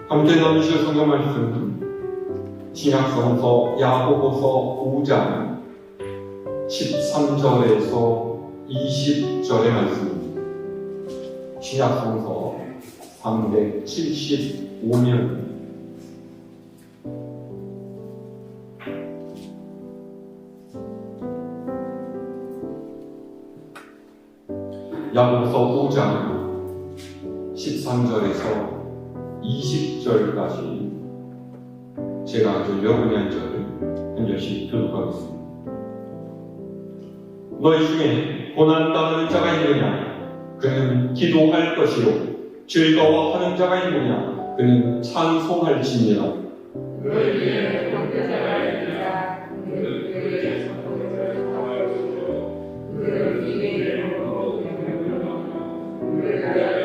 함께 나누실 성경 말씀 신약성서 야고보서 5장 13절에서 20절의 말씀입니다. 신약성서 375면 야고보서 5장 13절에서 20절까지 제가 아주 여러분의 한절을 한 절씩 교독하겠습니다. 너희 중에 고난당하는 자가 있느냐? 그는 기도할 것이요 즐거워하는 자가 있느냐? 그는 찬송할지니라. 너희 중에 형제자가 있느냐? 그는 그의 성도를 사랑하시고 그를 이내 이름으로 그를 위하여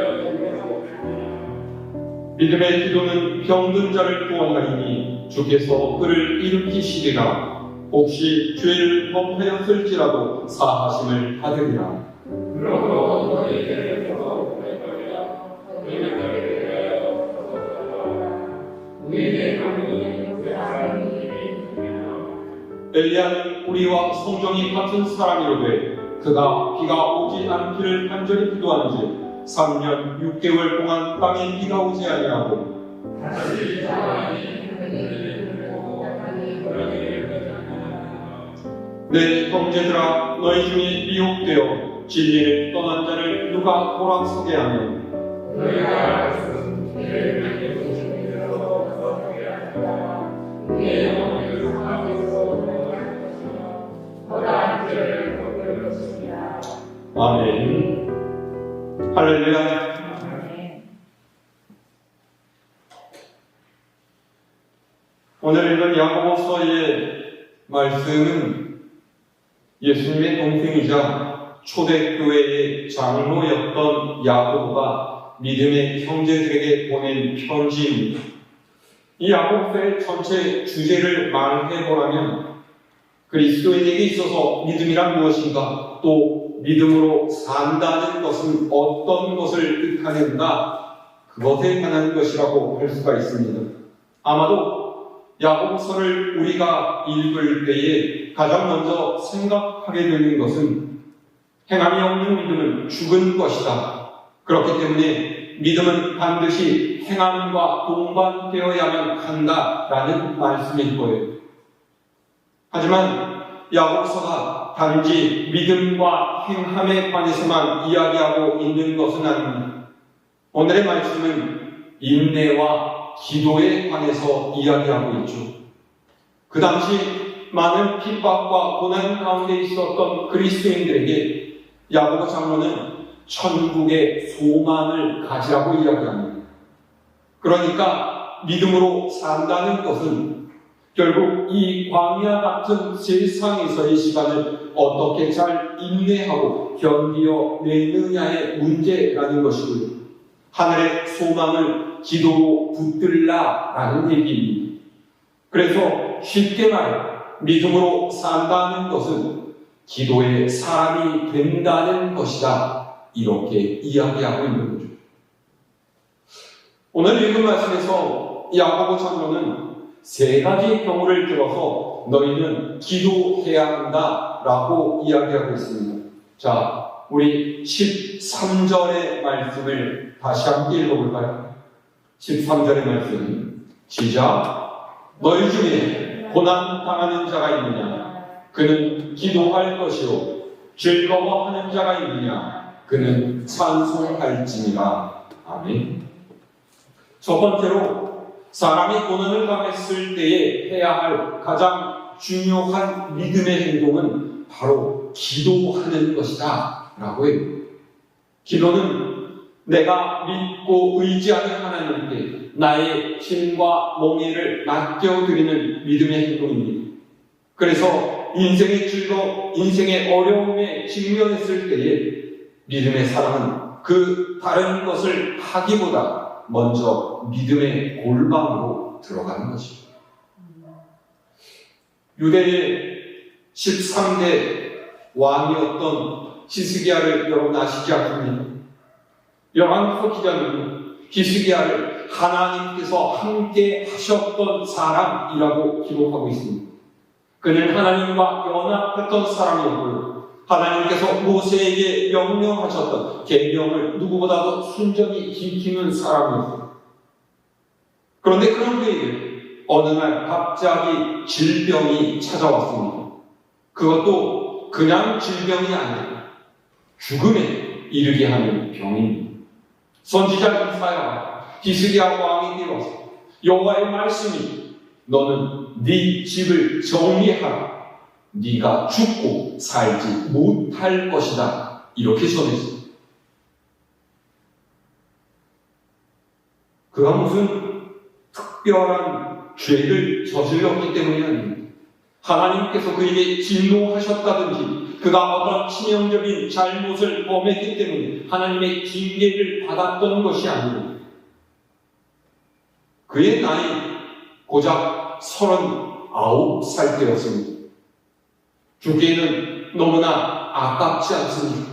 믿음의 기도는 병든 자를 구원하리니 주께서 그를 일으키시리라. 혹시 죄를 범하였을지라도 사하심을 받으리라. 그러므로 너희에게서 고백하리라. 너희에게 대하여 서서하라. 우리의 하나님은 그 사랑이 엘리야는 우리와 성정이 같은 사람이로되 그가 비가 오지 않기를 간절히 기도한지 3년 6개월 동안 땅에 비가 오지 아니하고 다시 자라니 내 형제들아 너희 중에 미혹되어 진리를 떠난 자를 누가 돌아서게 하며 너희가 무슨 죄를 지으면서 거룩하게 하라. 우리의 영혼을 상하게서 허다한 죄를 덮을 것이니라. 아멘. 할렐루야. 오늘 읽은 야고보서의 말씀은 예수님의 동생이자 초대교회의 장로였던 야고보가 믿음의 형제들에게 보낸 편지입니다. 이 야고보서의 전체 주제를 말해보라면 그리스도인에게 있어서 믿음이란 무엇인가, 또 믿음으로 산다는 것은 어떤 것을 뜻하는가, 그것에 관한 것이라고 할 수가 있습니다. 아마도 야고보서를 우리가 읽을 때에 가장 먼저 생각하게 되는 것은 행함이 없는 믿음은 죽은 것이다. 그렇기 때문에 믿음은 반드시 행함과 동반되어야만 한다라는 말씀일 거예요. 하지만 야고보서가 단지 믿음과 행함에 관해서만 이야기하고 있는 것은 아닙니다. 오늘의 말씀은 인내와 기도에 관해서 이야기하고 있죠. 그 당시 많은 핍박과 고난 가운데 있었던 그리스도인들에게 야고보 장로는 천국의 소망을 가지라고 이야기합니다. 그러니까 믿음으로 산다는 것은 결국 이 광야 같은 세상에서의 시간을 어떻게 잘 인내하고 견디어 내느냐의 문제라는 것이고요. 하늘의 소망을 기도로 붙들라라는 얘기입니다. 그래서 쉽게 말해 믿음으로 산다는 것은 기도의 사람이 된다는 것이다. 이렇게 이야기하고 있는 거죠. 오늘 읽은 말씀에서 야고보 장로는 세 가지 경우를 들어서 너희는 기도해야 한다라고 이야기하고 있습니다. 자, 우리 13절의 말씀을 다시 함께 읽어볼까요? 13절의 말씀 시작. 너희 중에 고난 당하는 자가 있느냐? 그는 기도할 것이요 즐거워하는 자가 있느냐? 그는 찬송할지니라. 아멘. 첫 번째로 사람이 고난을 당했을 때에 해야 할 가장 중요한 믿음의 행동은 바로 기도하는 것이다 라고 해요. 기도는 내가 믿고 의지하는 하나님께 나의 힘과 멍에를 맡겨드리는 믿음의 행동입니다. 그래서 인생의 즐거움, 인생의 어려움에 직면했을 때에 믿음의 사람은 그 다른 것을 하기보다 먼저 믿음의 골방으로 들어가는 것입니다. 유대의 13대 왕이었던 히스기야를 여러분 아시지 않습니까? 요한서 기자는 히스기야를 하나님께서 함께 하셨던 사람이라고 기록하고 있습니다. 그는 하나님과 연합했던 사람이었고요. 하나님께서 모세에게 명령하셨던 계명을 누구보다도 순전히 지키는 사람이었습니다. 그런데 그런 그에게 어느 날 갑자기 질병이 찾아왔습니다. 그것도 그냥 질병이 아니라 죽음에 이르게 하는 병입니다. 선지자 이사야가 히스기야 왕에게 와서 여호와의 말씀이 너는 네 집을 정리하라. 네가 죽고 살지 못할 것이다. 이렇게 전했습니다. 그가 무슨 특별한 죄를 저질렀기 때문이 아닙니다. 하나님께서 그에게 진노하셨다든지 그가 어떤 치명적인 잘못을 범했기 때문에 하나님의 징계를 받았던 것이 아니고 그의 나이 고작 39살 때였습니다. 죽기에는 너무나 아깝지 않습니까?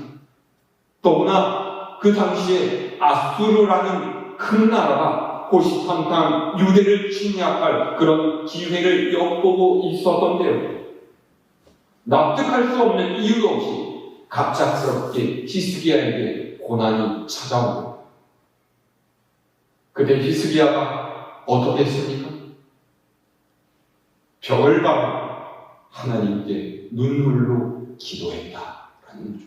더구나 그 당시에 아수르라는 큰 나라가 호시탐탐 유대를 침략할 그런 기회를 엿보고 있었던데요. 납득할 수 없는 이유도 없이 갑작스럽게 히스기야에게 고난이 찾아오고 그때 히스기야가 어떻게 했습니까? 벽을 바라 하나님께 눈물로 기도했다라는 거죠.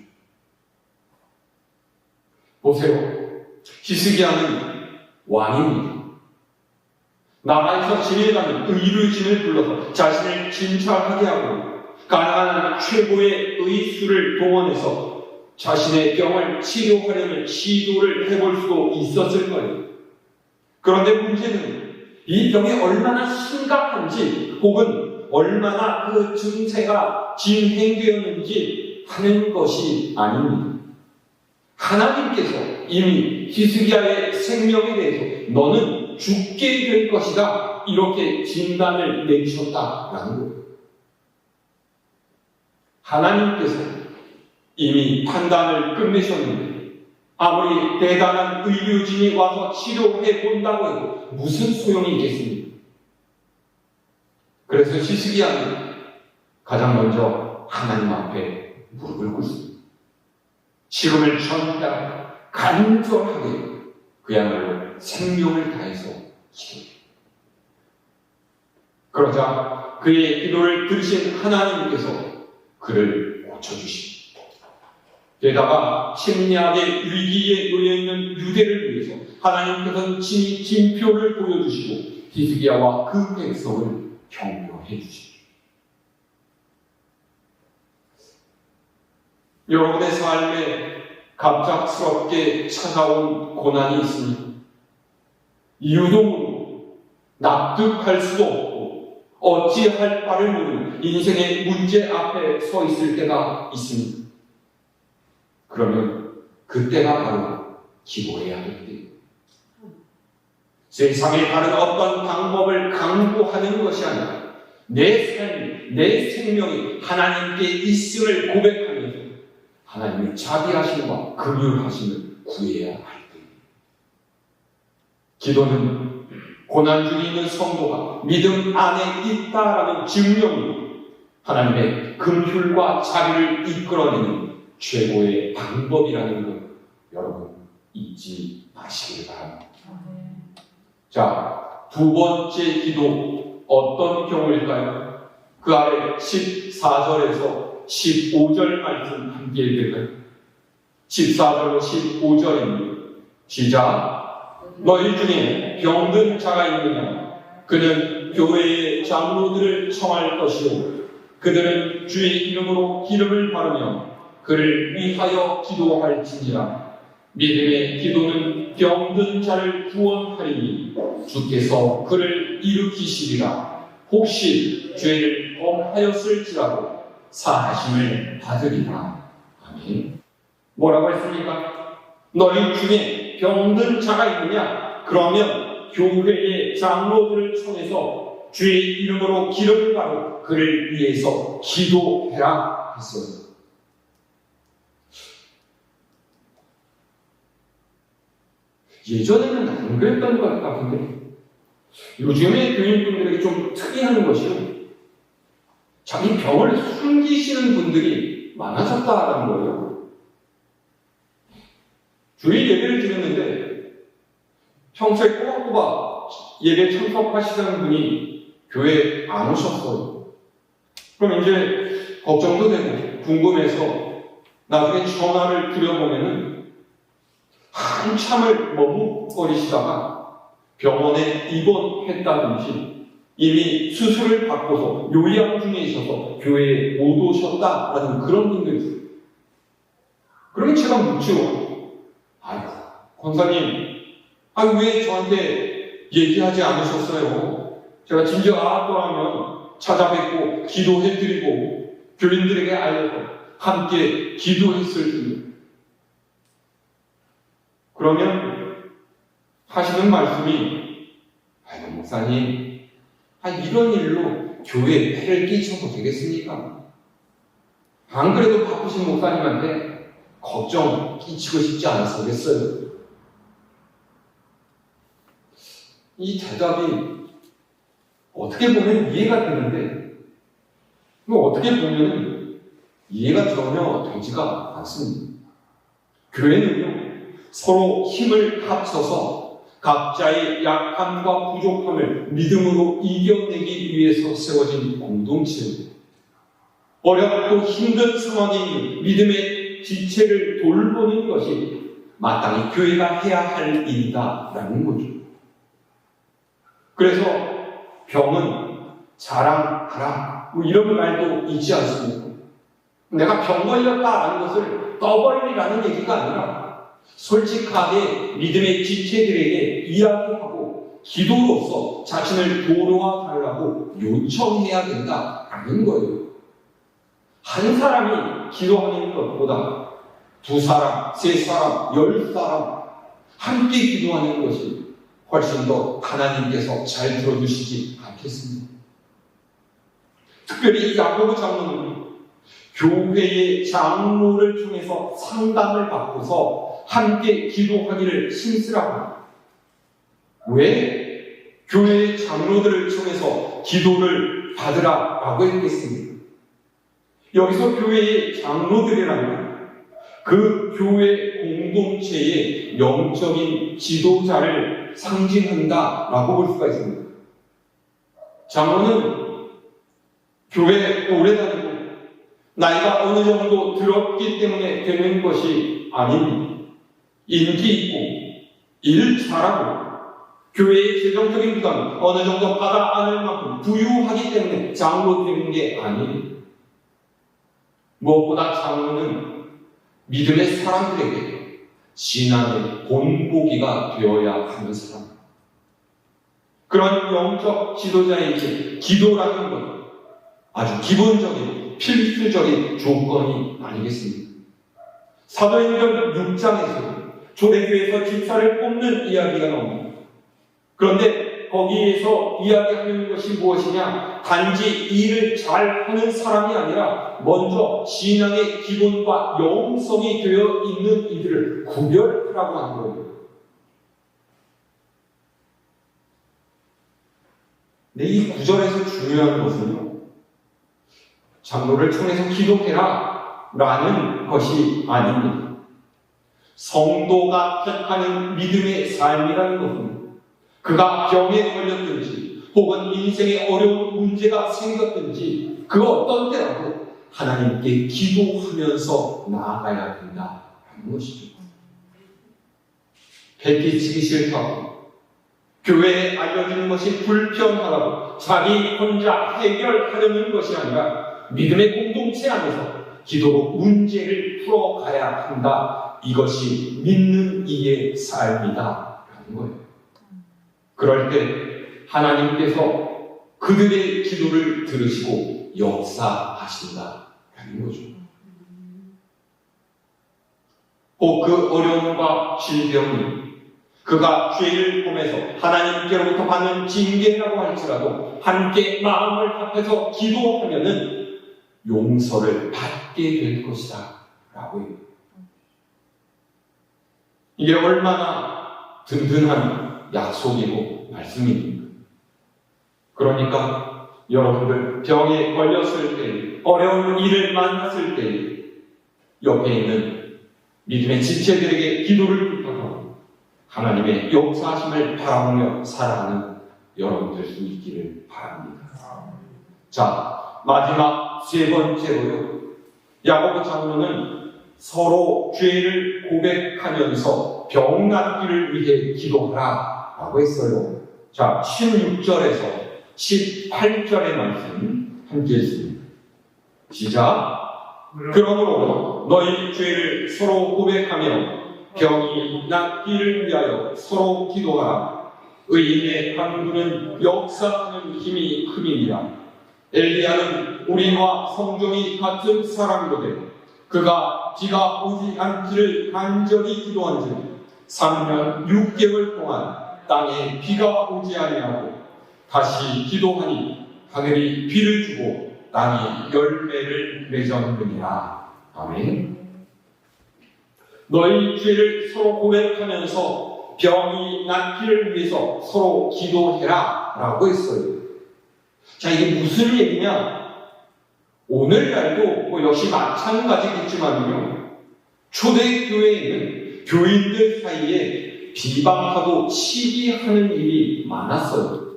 보세요. 히스기야는 왕입니다. 나라에서 지내가는 의류진을 불러서 자신을 진찰하게 하고 가난한 최고의 의수를 동원해서 자신의 병을 치료하려는 시도를 해볼 수도 있었을 거예요. 그런데 문제는 이 병이 얼마나 심각한지 혹은 얼마나 그 증세가 진행되었는지 하는 것이 아닙니다. 하나님께서 이미 히스기야의 생명에 대해서 너는 죽게 될 것이다 이렇게 진단을 내리셨다라는 거예요. 하나님께서 이미 판단을 끝내셨는데 아무리 대단한 의료진이 와서 치료해 본다고 해도 무슨 소용이 있겠습니까? 그래서 히스기야는 가장 먼저 하나님 앞에 무릎을 꿇습니다. 지금을 전하여 간절하게 그야말로 생명을 다해서 기도해요. 그러자 그의 기도를 들으신 하나님께서 그를 고쳐주십니다. 게다가 침략의 위기에 놓여있는 유대를 위해서 하나님께서는 친히 징표를 보여주시고 히스기야와 그 백성을 격려해 주십니다. 여러분의 삶에 갑작스럽게 찾아온 고난이 있습니다. 이유도 모르고 납득할 수도 없고 어찌할 바를 모르는 인생의 문제 앞에 서 있을 때가 있습니다. 그러면 그때가 바로 기도해야 될 때입니다. 세상에 다른 어떤 방법을 강구하는 것이 아니라 내 삶, 내 생명이 하나님께 있음을 고백하면서 하나님의 자비하심과 긍휼하심을 구해야 할 때입니다. 기도는 고난 중에 있는 성도가 믿음 안에 있다라는 증명으로 하나님의 긍휼과 자비를 이끌어내는 최고의 방법이라는 것 여러분 잊지 마시길 바랍니다. 자, 두 번째 기도 어떤 경우일까요? 그 아래 14절에서 15절 말씀 함께 읽을까요? 14절로 15절입니다. 시작. 너희 중에 병든 자가 있느냐? 그는 교회의 장로들을 청할 것이요 그들은 주의 이름으로 기름을 바르며 그를 위하여 기도할지니라. 믿음의 기도는 병든 자를 구원하리니 주께서 그를 일으키시리라. 혹시 죄를 범하였을지라도 사하심을 받으리라. 아멘. 뭐라고 했습니까? 너희 중에 병든 자가 있느냐? 그러면 교회의 장로들을 청해서 주의 이름으로 기름을 바르고 그를 위해서 기도해라 했어요. 예전에는 안 그랬던 것 같은데 요즘에 교인분들에게 좀 특이한 것이 자기 병을 숨기시는 분들이 많아졌다는 거예요. 주일 예배를 드렸는데 평소에 꼬박꼬박 예배 참석하시던 분이 교회에 안 오셨어요. 그럼 이제 걱정도 되고 궁금해서 나중에 전화를 드려보면은 한참을 머뭇거리시다가 병원에 입원했다든지 이미 수술을 받고서 요양 중에 있어서 교회에 못 오셨다라는 그런 분들이 있어요. 그러면 제가 묻죠. 아이고, 권사님, 왜 저한테 얘기하지 않으셨어요? 제가 진짜 알았더라면 찾아뵙고 기도해드리고 교인들에게 알려서 함께 기도했을 텐데. 그러면 하시는 말씀이 아이고 목사님, 이런 일로 교회에 폐를 끼쳐도 되겠습니까? 안 그래도 바쁘신 목사님한테 걱정 끼치고 싶지 않았겠어요? 이 대답이 어떻게 보면 이해가 되는데 어떻게 보면 이해가 전혀 되지가 않습니다. 교회는요, 서로 힘을 합쳐서 각자의 약함과 부족함을 믿음으로 이겨내기 위해서 세워진 공동체입니다. 어렵고 힘든 상황에 있는 믿음의 지체를 돌보는 것이 마땅히 교회가 해야 할 일이다라는 거죠. 그래서 병은 자랑하라, 이런 말도 있지 않습니까? 내가 병 걸렸다라는 것을 떠벌리라는 얘기가 아니라 솔직하게 믿음의 지체들에게 이야기하고 기도로서 자신을 도와 달라고 요청해야 된다는 거예요. 한 사람이 기도하는 것보다 2사람, 3사람, 10사람 함께 기도하는 것이 훨씬 더 하나님께서 잘 들어주시지 않겠습니까? 특별히 야고보 장로는 교회의 장로를 통해서 상담을 받고서 함께 기도하기를 신쓰라고 합니다. 왜 교회의 장로들을 통해서 기도를 받으라고 했겠습니까? 여기서 교회의 장로들이라면 그 교회 공동체의 영적인 지도자를 상징한다라고 볼 수가 있습니다. 장로는 교회에 오래 다니고 나이가 어느 정도 들었기 때문에 되는 것이 아닙니다. 인기 있고 일 잘하고 교회의 재정적인 부담을 어느 정도 받아 안을 만큼 부유하기 때문에 장로 되는 게 아닙니다. 무엇보다 장로는 믿음의 사람들에게 신앙의 본보기가 되어야 하는 사람. 그런 영적 지도자에게 기도라는 것 아주 기본적인 필수적인 조건이 아니겠습니까? 사도행전 6장에서 초대교회에서 집사를 뽑는 이야기가 나옵니다. 그런데 거기에서 이야기하는 것이 무엇이냐? 단지 일을 잘하는 사람이 아니라 먼저 신앙의 기본과 영성이 되어 있는 이들을 구별하라고 하는 거예요. 근데 이 구절에서 중요한 것은요, 장로를 통해서 기도해라 라는 것이 아닙니다. 성도가 택하는 믿음의 삶이라는 것은 그가 병에 걸렸든지 혹은 인생에 어려운 문제가 생겼든지 그 어떤 때라도 하나님께 기도하면서 나아가야 된다는 것이죠. 베끼치기 싫다고, 교회에 알려주는 것이 불편하다고 자기 혼자 해결하려는 것이 아니라 믿음의 공동체 안에서 기도로 문제를 풀어가야 한다. 이것이 믿는 이의 삶이다라는 거예요. 그럴 때 하나님께서 그들의 기도를 들으시고 역사하신다라는 거죠. 꼭 그 어려움과 질병이 그가 죄를 범해서 하나님께로부터 받는 징계라고 할지라도 함께 마음을 합해서 기도하면은 용서를 받게 될 것이다 라고 해요. 이게 얼마나 든든한 약속이고 말씀입니다. 그러니까 여러분들 병에 걸렸을 때, 어려운 일을 만났을 때 옆에 있는 믿음의 지체들에게 기도를 부탁하고 하나님의 역사하심을 바라보며 살아가는 여러분 될 수 있기를 바랍니다. 자, 마지막 세 번째로요. 야고보 장로는 서로 죄를 고백하면서 병 낫기를 위해 기도하라 라고 했어요. 자, 16절에서 18절의 말씀 함께 했습니다. 시작. 그러므로 너희 죄를 서로 고백하며 병이 낫기를 위하여 서로 기도하라. 의인의 간구는 역사하는 힘이 큼이니라. 엘리야는 우리와 성종이 같은 사람이로되 그가 비가 오지 않기를 간절히 기도한즉 3년 6개월 동안 땅에 비가 오지 아니하고 다시 기도하니 하늘이 비를 주고 땅이 열매를 맺었느니라. 아멘. 너희 죄를 서로 고백하면서 병이 낫기를 위해서 서로 기도해라 라고 했어요. 자, 이게 무슨 얘기냐? 오늘날도 역시 마찬가지겠지만요, 초대교회에는 교인들 사이에 비방하고 시기하는 일이 많았어요.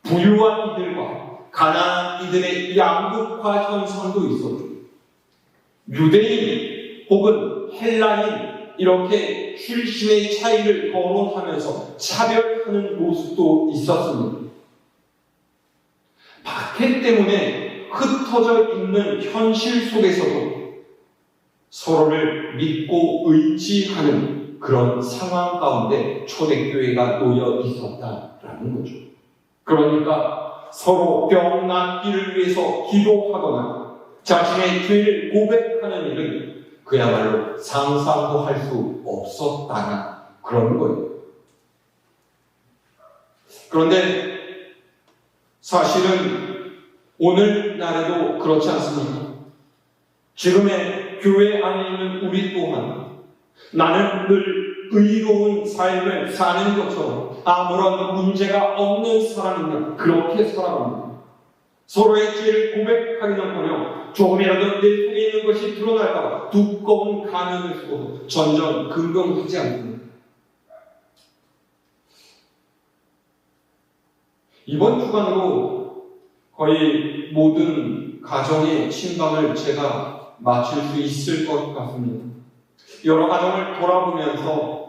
부유한 이들과 가난한 이들의 양극화 현상도 있었죠. 유대인 혹은 헬라인 이렇게 출신의 차이를 거론하면서 차별하는 모습도 있었습니다. 박해 때문에 흩어져 있는 현실 속에서도 서로를 믿고 의지하는 그런 상황 가운데 초대교회가 놓여 있었다라는 거죠. 그러니까 서로 병 낫기를 위해서 기도하거나 자신의 죄를 고백하는 일은 그야말로 상상도 할 수 없었다는 그런 거예요. 그런데 사실은 오늘날에도 그렇지 않습니까? 지금의 교회 안에 있는 우리 또한 나는 늘 의로운 삶을 사는 것처럼 아무런 문제가 없는 사람이면 그렇게 살아갑니다. 서로의 죄를 고백하기는커녕 조금이라도 내 속에 있는 것이 드러날까봐 두꺼운 가면을 쓰고 전전긍긍하지 않습니다. 이번 주간으로 거의 모든 가정의 신방을 제가 마칠 수 있을 것 같습니다. 여러 가정을 돌아보면서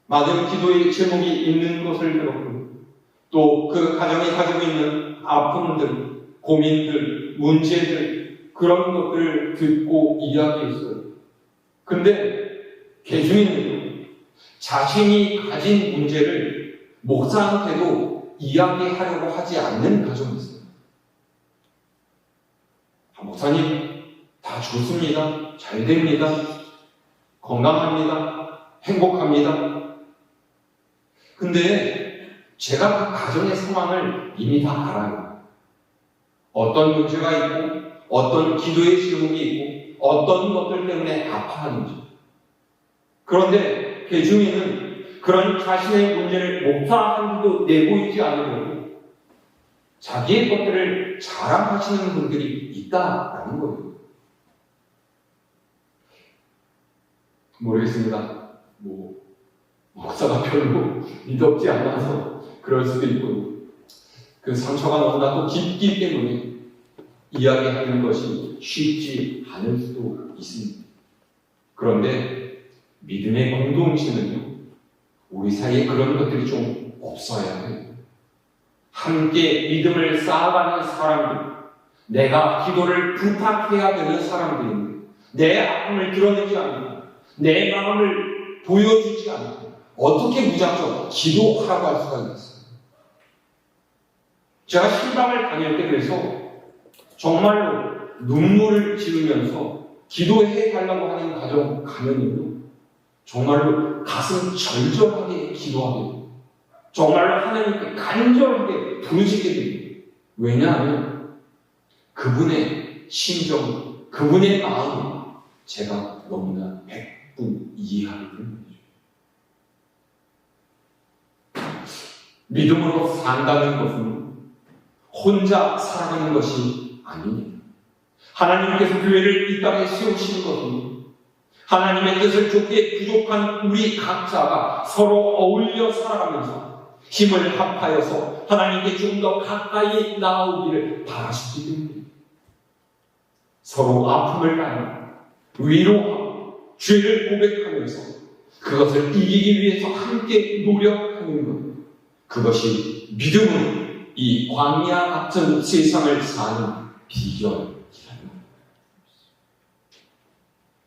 많은 기도의 제목이 있는 것을 들었고 또 그 가정이 가지고 있는 아픔들, 고민들, 문제들 그런 것들을 듣고 이야기했어요. 근데 개중에는 자신이 가진 문제를 목사한테도 이야기하려고 하지 않는 가정이 있어요. 목사님, 다 좋습니다. 잘 됩니다. 건강합니다. 행복합니다. 근데 제가 그 가정의 상황을 이미 다 알아요. 어떤 문제가 있고, 어떤 기도의 제목이 있고, 어떤 것들 때문에 아파하는지. 그런데 그 중에는 그런 자신의 문제를 목사한테도 내보이지 않으려고 자기의 것들을 자랑하시는 분들이 있다라는 거예요. 모르겠습니다. 목사가 별로 믿었지 않아서 그럴 수도 있고, 그 상처가 너무나도 깊기 때문에 이야기하는 것이 쉽지 않을 수도 있습니다. 그런데 믿음의 공동체는요, 우리 사이에 그런 것들이 좀 없어야 해요. 함께 믿음을 쌓아가는 사람들, 내가 기도를 부탁해야 되는 사람들인데 내 아픔을 드러내지 않고 내 마음을 보여주지 않고 어떻게 무작정 기도하라고 할 수가 있겠어요? 제가 신방을 다닐 때 그래서 정말로 눈물을 지으면서 기도해 달라고 하는 가정 가면은요, 정말로 가슴 절절하게 기도하게 돼요. 정말로 하나님께 간절하게 부르시게 돼요. 왜냐하면 그분의 심정, 그분의 마음을 제가 너무나 100분 이해하기 때문이죠. 믿음으로 산다는 것은 혼자 살아가는 것이 아닙니다. 하나님께서 교회를 이 땅에 세우신 것은 하나님의 뜻을 좁게 부족한 우리 각자가 서로 어울려 살아가면서 힘을 합하여서 하나님께 좀 더 가까이 나아오기를 바라시기 때문입니다. 서로 아픔을 나누고 위로하고 죄를 고백하면서 그것을 이기기 위해서 함께 노력하는 것, 그것이 믿음으로 이 광야 같은 세상을 사는 비결이라는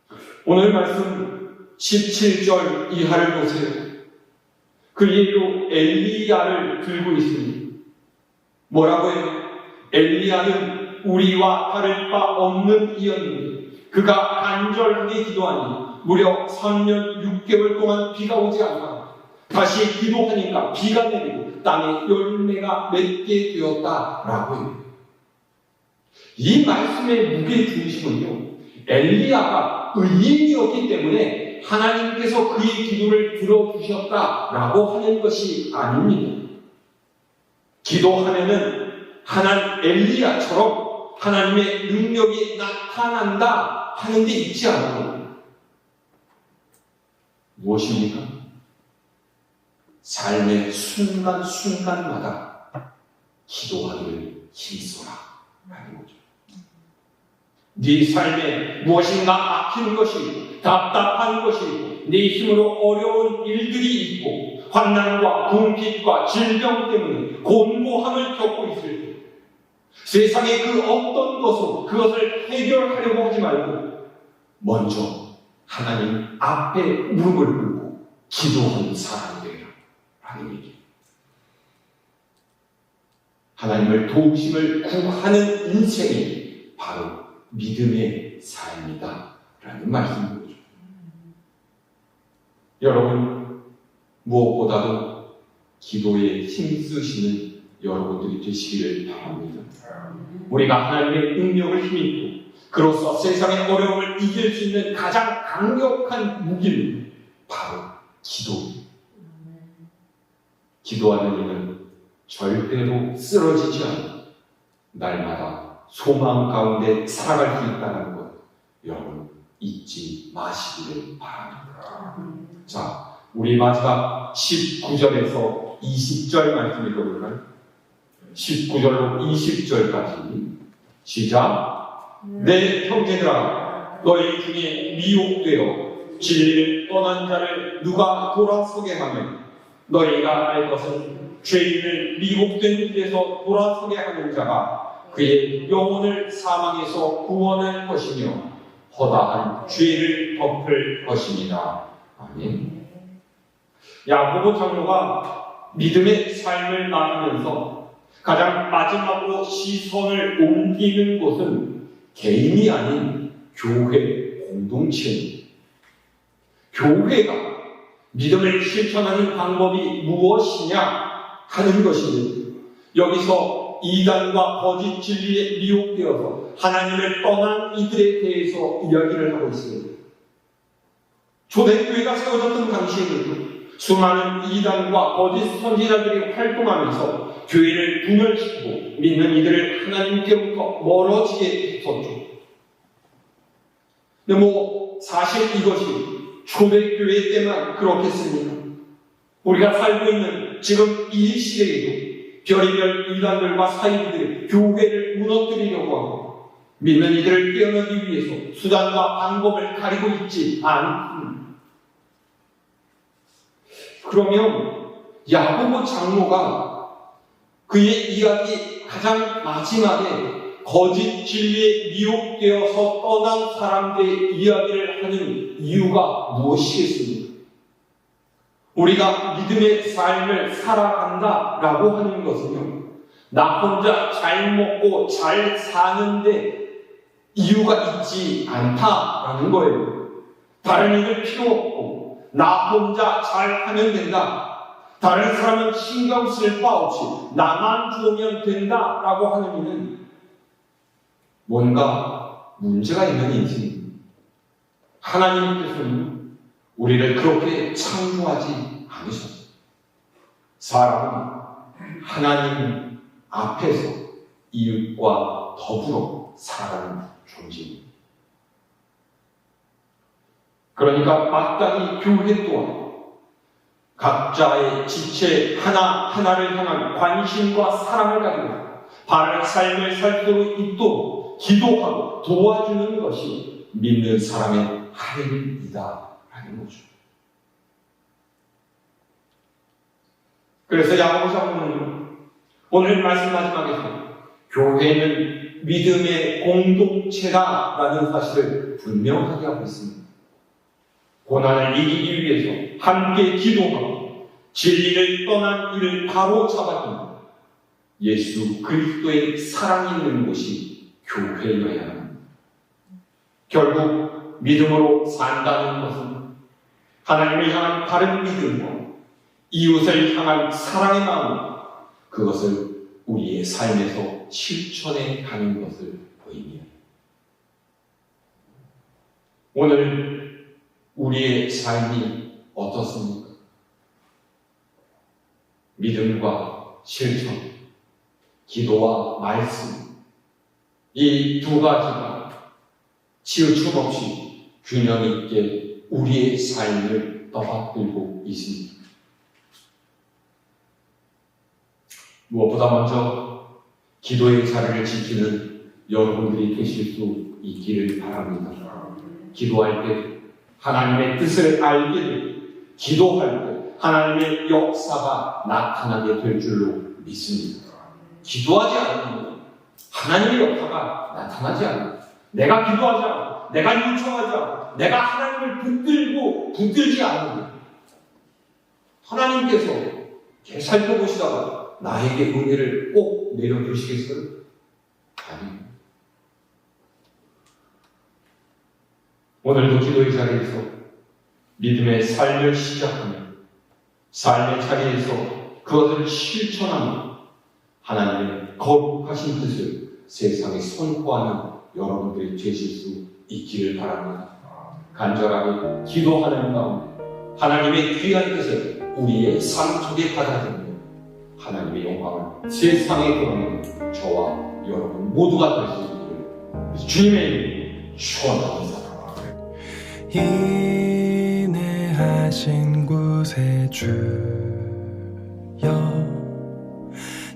것. 오늘 말씀 17절 이하를 보세요. 그 예로 엘리야를 들고 있습니다. 뭐라고 해요? 엘리야는 우리와 다를 바 없는 이였는데 그가 간절하게 기도하니 무려 3년 6개월 동안 비가 오지 않아 다시 기도하니까 비가 내리고 땅에 열매가 맺게 되었다라고 해요. 이 말씀의 무게 중심은요, 엘리야가 의인이었기 때문에 하나님께서 그의 기도를 들어주셨다라고 하는 것이 아닙니다. 기도하면은 엘리야처럼 하나님의 능력이 나타난다 하는 데 있지 않아요. 무엇입니까? 삶의 순간순간마다 기도하기를 힘써라 라는 거죠. 네 삶에 무엇인가 막힌 것이 있고 답답한 것이 있고 네 힘으로 어려운 일들이 있고 환난과 궁핍과 질병 때문에 곤고함을 겪고 있을 때 세상의 그 어떤 것으로 그것을 해결하려고 하지 말고 먼저 하나님 앞에 무릎을 꿇고 기도하는 사람이 되라 라는 얘기예요. 하나님을 도우심을 구하는 인생이 바로 믿음의 삶이다 라는 말씀입니다. 여러분, 무엇보다도 기도에 힘쓰시는 여러분들이 되시기를 바랍니다. 우리가 하나님의 능력을 힘입고 그로써 세상의 어려움을 이길 수 있는 가장 강력한 무기는 바로 기도입니다. 기도하는 이는 절대로 쓰러지지 않고 날마다 소망 가운데 살아갈 수 있다는 것 여러분 잊지 마시기를 바랍니다. 자, 우리 마지막 19절에서 20절 말씀 읽어볼까요? 19절로 20절까지 시작. 내 형제들아, 너희 중에 미혹되어 진리를 떠난 자를 누가 돌아서게 하면 너희가 알 것은 죄인을 미혹된 길에서 돌아서게 하는 자가 그의 영혼을 사망에서 구원할 것이며 허다한 죄를 덮을 것입니다. 아멘. 야고보 장로가 믿음의 삶을 나누면서 가장 마지막으로 시선을 옮기는 곳은 개인이 아닌 교회 공동체입니다. 교회가 믿음을 실천하는 방법이 무엇이냐 하는 것입니다. 여기서 이단과 거짓 진리에 미혹되어서 하나님을 떠난 이들에 대해서 이야기를 하고 있습니다. 초대교회가 세워졌던 당시에는 수많은 이단과 거짓 선지자들이 활동하면서 교회를 분열시키고 믿는 이들을 하나님께로부터 멀어지게 했었죠. 근데 사실 이것이 초대교회 때만 그렇겠습니까? 우리가 살고 있는 지금 이 시대에도 별의별 이단들과 사이비들이 교회를 무너뜨리려고 하고 믿는 이들을 깨어나기 위해서 수단과 방법을 가리고 있지 않습니다. 그러면 야고보 장로가 그의 이야기 가장 마지막에 거짓 진리에 미혹되어서 떠난 사람들의 이야기를 하는 이유가 무엇이겠습니까? 우리가 믿음의 삶을 살아간다라고 하는 것은요, 나 혼자 잘 먹고 잘 사는데 이유가 있지 않다라는 거예요. 다른 이들 필요 없고 나 혼자 잘 하면 된다. 다른 사람은 신경 쓸 바 없이 나만 좋으면 된다라고 하는 이는 뭔가 문제가 있는 인생입니다. 하나님께서는 우리를 그렇게 창조하지 않으셨어요. 사람은 하나님 앞에서 이웃과 더불어 살아가는 존재입니다. 그러니까 마땅히 교회 또한 각자의 지체 하나하나를 향한 관심과 사랑을 가지고 바른 삶을 살 수 있도록 기도하고 도와주는 것이 믿는 사람의 할인이다라는 거죠. 그래서 야고보 사도는 오늘 말씀 마지막에서 교회는 믿음의 공동체다라는 사실을 분명하게 하고 있습니다. 고난을 이기기 위해서 함께 기도하고 진리를 떠난 이를 바로 잡아주는 예수 그리스도의 사랑이 있는 곳이 교회여야 합니다. 결국 믿음으로 산다는 것은 하나님을 향한 바른 믿음과 이웃을 향한 사랑의 마음, 그것을 우리의 삶에서 실천해 가는 것을 보입니다. 오늘 우리의 삶이 어떻습니까? 믿음과 실천, 기도와 말씀, 이 두 가지가 치우침 없이 균형 있게 우리의 삶을 떠받들고 있습니다. 무엇보다 먼저 기도의 자리를 지키는 여러분들이 되실 수 있기를 바랍니다. 기도할 때 하나님의 뜻을 알게 되고 기도할 때 하나님의 역사가 나타나게 될 줄로 믿습니다. 기도하지 않으면 하나님의 역사가 나타나지 않아요. 내가 기도하지 않고 내가 요청하지 않고 내가 하나님을 붙들지 않으면 하나님께서 살펴보시다가 나에게 은혜를 꼭 내려주시겠어요? 아닙니다. 오늘도 기도의 자리에서 믿음의 삶을 시작하며 삶의 자리에서 그것을 실천하며 하나님의 거룩하신 뜻을 세상에 선포하는 여러분들이 되실 수 있기를 바랍니다. 간절하게 기도하는 가운데 하나님의 귀한 뜻을 우리의 삶 속에 받아들이며 하나님의 영광을 세상에 드러내는 저와 여러분 모두가 될 수 있기를 주님의 이름으로 축원합니다. 인내하신 곳에 주여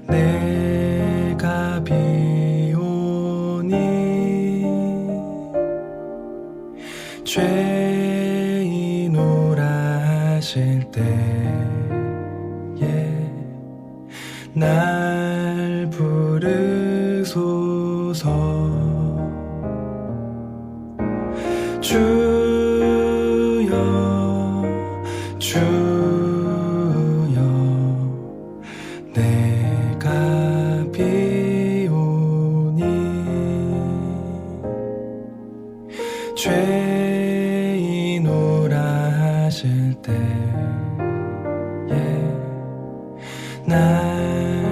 내가 비오니 죄인오라 하실 때에 날 부르소서. 주여 주여 내가 비오니 죄인오라 하실 때에 날